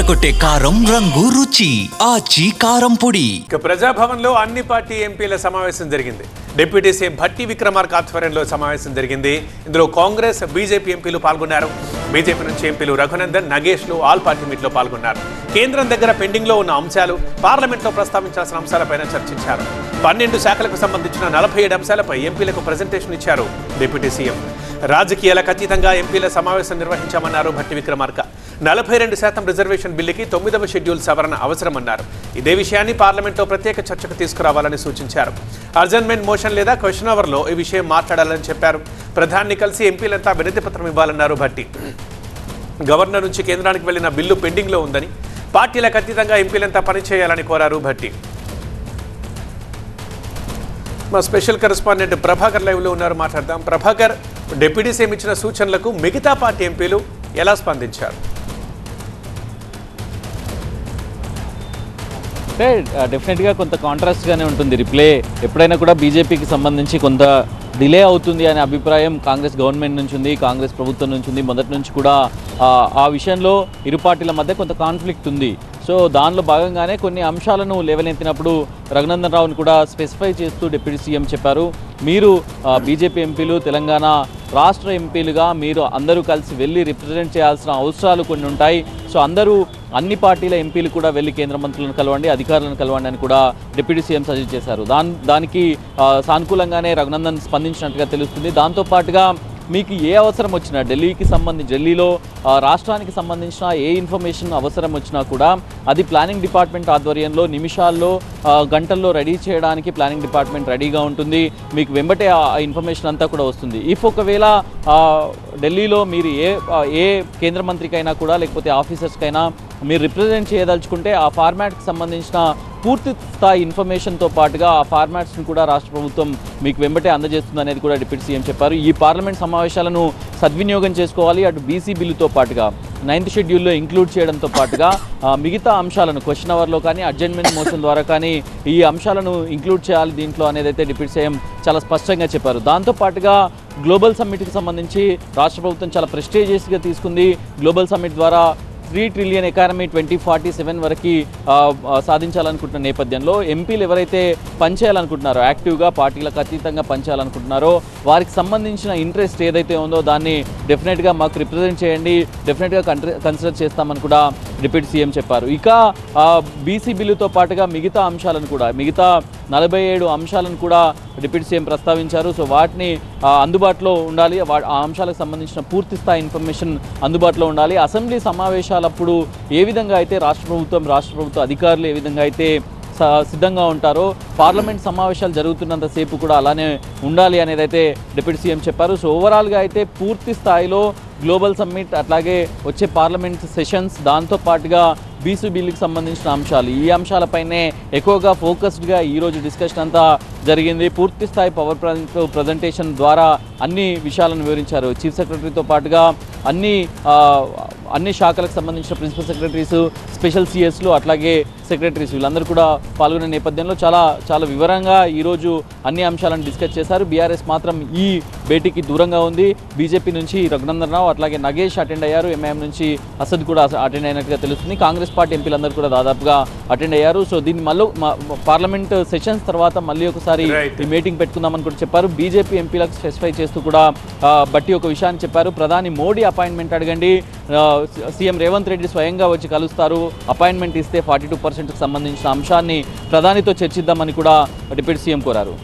అదరగొట్టే కారం రంగు రుచి ఆచి కారం పొడి. ప్రజాభవన్ లో అన్ని పార్టీ ఎంపీల సమావేశం జరిగింది. డిప్యూటీ సీఎం భట్టి విక్రమార్క ఆధ్వర్యంలో సమావేశం జరిగింది. ఇందులో కాంగ్రెస్, బీజేపీ ఎంపీలు పాల్గొన్నారు. బీజేపీ నుంచి ఎంపీలు రఘునందన్, నగేష్లు ఆల్ పార్టీ మీట్ లో పాల్గొన్నారు. కేంద్రం దగ్గర పెండింగ్ లో ఉన్న అంశాలు, పార్లమెంట్ లో ప్రస్తావించాల్సిన అంశాలపైన చర్చించారు. 12 శాఖలకు సంబంధించిన 47 అంశాలపై ఎంపీలకు ప్రజెంటేషన్ ఇచ్చారు డిప్యూటీ సీఎం. రాజకీయాలకు అతీతంగా ఎంపీల సమావేశం నిర్వహించామన్నారు భట్టి విక్రమార్క. 42% రిజర్వేషన్ బిల్లుకి 9వ షెడ్యూల్ సవరణ అవసరమన్నారు. ఇదే విషయాన్ని పార్లమెంట్లో ప్రత్యేక చర్చకు తీసుకురావాలని సూచించారు. అడ్జర్న్మెంట్ మోషన్ లేదా క్వశ్చన్ అవర్లో ఈ విషయం మాట్లాడాలని చెప్పారు. ప్రధాని కలిసి ఎంపీలంతా వినతి పత్రం ఇవ్వాలన్నారు భట్టి. గవర్నర్ నుంచి కేంద్రానికి వెళ్లిన బిల్లు పెండింగ్లో ఉందని, పార్టీలకు అతీతంగా ఎంపీలంతా పనిచేయాలని కోరారు భట్టి. మా స్పెషల్ కరెస్పాండెంట్ ప్రభాకర్ లైవ్లో ఉన్నారు, మాట్లాడదాం. ప్రభాకర్, డిప్యూటీ సీఎం ఇచ్చిన సూచనలకు మిగతా పార్టీ ఎంపీలు ఎలా స్పందించారు? అంటే డెఫినెట్గా కొంత కాంట్రాస్ట్గానే ఉంటుంది. రిప్లే ఎప్పుడైనా కూడా బీజేపీకి సంబంధించి కొంత డిలే అవుతుంది అనే అభిప్రాయం కాంగ్రెస్ గవర్నమెంట్ నుంచి ఉంది, కాంగ్రెస్ ప్రభుత్వం నుంచి ఉంది. మొదటి నుంచి కూడా ఆ విషయంలో ఇరు పార్టీల మధ్య కొంత కాన్ఫ్లిక్ట్ ఉంది. సో దానిలో భాగంగానే కొన్ని అంశాలను లేవనెత్తినప్పుడు రఘునందన్ రావుని కూడా స్పెసిఫై చేస్తూ డిప్యూటీ సీఎం చెప్పారు, మీరు బీజేపీ ఎంపీలు, తెలంగాణ రాష్ట్ర ఎంపీలుగా మీరు అందరూ కలిసి వెళ్ళి రిప్రజెంట్ చేయాల్సిన అవసరాలు కొన్ని ఉంటాయి. సో అందరూ అన్ని పార్టీల ఎంపీలు కూడా వెళ్ళి కేంద్ర మంత్రులను కలవండి, అధికారులను కలవండి అని కూడా డిప్యూటీ సీఎం సజెస్ట్ చేశారు. దానికి సానుకూలంగానే రఘునందన్ స్పందించినట్టుగా తెలుస్తుంది. దాంతోపాటుగా మీకు ఏ అవసరం వచ్చినా ఢిల్లీలో రాష్ట్రానికి సంబంధించిన ఏ ఇన్ఫర్మేషన్ అవసరం వచ్చినా కూడా అది ప్లానింగ్ డిపార్ట్మెంట్ ఆధ్వర్యంలో నిమిషాల్లో, గంటల్లో రెడీ చేయడానికి ప్లానింగ్ డిపార్ట్మెంట్ రెడీగా ఉంటుంది. మీకు వెంబటే ఆ ఇన్ఫర్మేషన్ అంతా కూడా వస్తుంది. ఇఫ్ ఒకవేళ ఢిల్లీలో మీరు ఏ కేంద్ర మంత్రికైనా కూడా లేకపోతే ఆఫీసర్స్కైనా మీరు రిప్రజెంట్ చేయదలుచుకుంటే ఆ ఫార్మాట్కి సంబంధించిన పూర్తి స్థాయి ఇన్ఫర్మేషన్తో పాటుగా ఆ ఫార్మాట్స్ని కూడా రాష్ట్ర ప్రభుత్వం మీకు వెంబటే అందజేస్తుంది అనేది కూడా డిప్యూటీ సీఎం చెప్పారు. ఈ పార్లమెంట్ సమావేశాలను సద్వినియోగం చేసుకోవాలి. అటు బీసీ బిల్లుతో పాటుగా 9th షెడ్యూల్లో ఇంక్లూడ్ చేయడంతో పాటుగా మిగతా అంశాలను క్వశ్చన్ అవర్లో కానీ అడ్జర్న్మెంట్ మోషన్ ద్వారా కానీ ఈ అంశాలను ఇంక్లూడ్ చేయాలి దీంట్లో అనేది అయితే డిప్యూటీ సీఎం చాలా స్పష్టంగా చెప్పారు. దాంతోపాటుగా గ్లోబల్ సమ్మిట్కి సంబంధించి రాష్ట్ర ప్రభుత్వం చాలా ప్రెస్టీజియస్గా తీసుకుంది. గ్లోబల్ సమ్మిట్ ద్వారా 3 ట్రిలియన్ ఎకానమీ 2047 వరకు సాధించాలనుకుంటున్న నేపథ్యంలో ఎంపీలు ఎవరైతే పనిచేయాలనుకుంటున్నారో, యాక్టివ్గా పార్టీలకు అతీతంగా పనిచేయాలనుకుంటున్నారో వారికి సంబంధించిన ఇంట్రెస్ట్ ఏదైతే ఉందో దాన్ని డెఫినెట్గా మాకు రిప్రజెంట్ చేయండి, డెఫినెట్గా కన్సిడర్ చేస్తామని కూడా డిప్యూటీ సీఎం చెప్పారు. ఇక బీసీ బిల్లుతో పాటుగా మిగతా అంశాలను కూడా, మిగతా 47 అంశాలను కూడా డిప్యూటీ సీఎం ప్రస్తావించారు. సో వాటిని అందుబాటులో ఉండాలి, ఆ అంశాలకు సంబంధించిన పూర్తి స్థాయి ఇన్ఫర్మేషన్ అందుబాటులో ఉండాలి. అసెంబ్లీ సమావేశాలప్పుడు ఏ విధంగా అయితే రాష్ట్ర ప్రభుత్వ అధికారులు ఏ విధంగా అయితే సిద్ధంగా ఉంటారో పార్లమెంట్ సమావేశాలు జరుగుతున్నంతసేపు కూడా అలానే ఉండాలి అనేది అయితే డిప్యూటీ సీఎం చెప్పారు. సో ఓవరాల్గా అయితే పూర్తి స్థాయిలో గ్లోబల్ సమ్మిట్, అట్లాగే వచ్చే పార్లమెంట్ సెషన్స్, దాంతోపాటుగా బీసీ బిల్లుకి సంబంధించిన అంశాలు, ఈ అంశాలపైనే ఎక్కువగా ఫోకస్డ్గా ఈరోజు డిస్కషన్ అంతా జరిగింది. పూర్తి స్థాయి పవర్ పాయింట్ ప్రజెంటేషన్ ద్వారా అన్ని విషయాలను వివరించారు. చీఫ్ సెక్రటరీతో పాటుగా అన్ని శాఖలకు సంబంధించిన ప్రిన్సిపల్ సెక్రటరీస్, స్పెషల్ సిఎస్లు, అట్లాగే సెక్రటరీస్ వీళ్ళందరూ కూడా పాల్గొనే నేపథ్యంలో చాలా వివరంగా ఈరోజు అన్ని అంశాలను డిస్కస్ చేశారు. బీఆర్ఎస్ మాత్రం ఈ భేటీకి దూరంగా ఉంది. బీజేపీ నుంచి రఘునందన్ రావు, అట్లాగే నగేష్ అటెండ్ అయ్యారు. ఎంఐఎం నుంచి అసద్ కూడా అటెండ్ అయినట్టుగా తెలుస్తుంది. కాంగ్రెస్ పార్టీ ఎంపీలందరూ కూడా దాదాపుగా అటెండ్ అయ్యారు. సో దీన్ని మళ్ళీ పార్లమెంట్ సెషన్స్ తర్వాత మళ్ళీ ఒకసారి ఈ మీటింగ్ పెట్టుకుందామని కూడా చెప్పారు. బీజేపీ ఎంపీలకు స్పెసిఫై చేస్తూ కూడా బట్టి ఒక విషయాన్ని చెప్పారు, ప్రధాని మోడీ అపాయింట్మెంట్ అడగండి, సీఎం రేవంత్ రెడ్డి స్వయంగా వచ్చి కలుస్తారు, అపాయింట్మెంట్ ఇస్తే 42%కి సంబంధించిన అంశాన్ని ప్రధానితో చర్చిద్దామని కూడా డిప్యూటీ సీఎం కోరారు.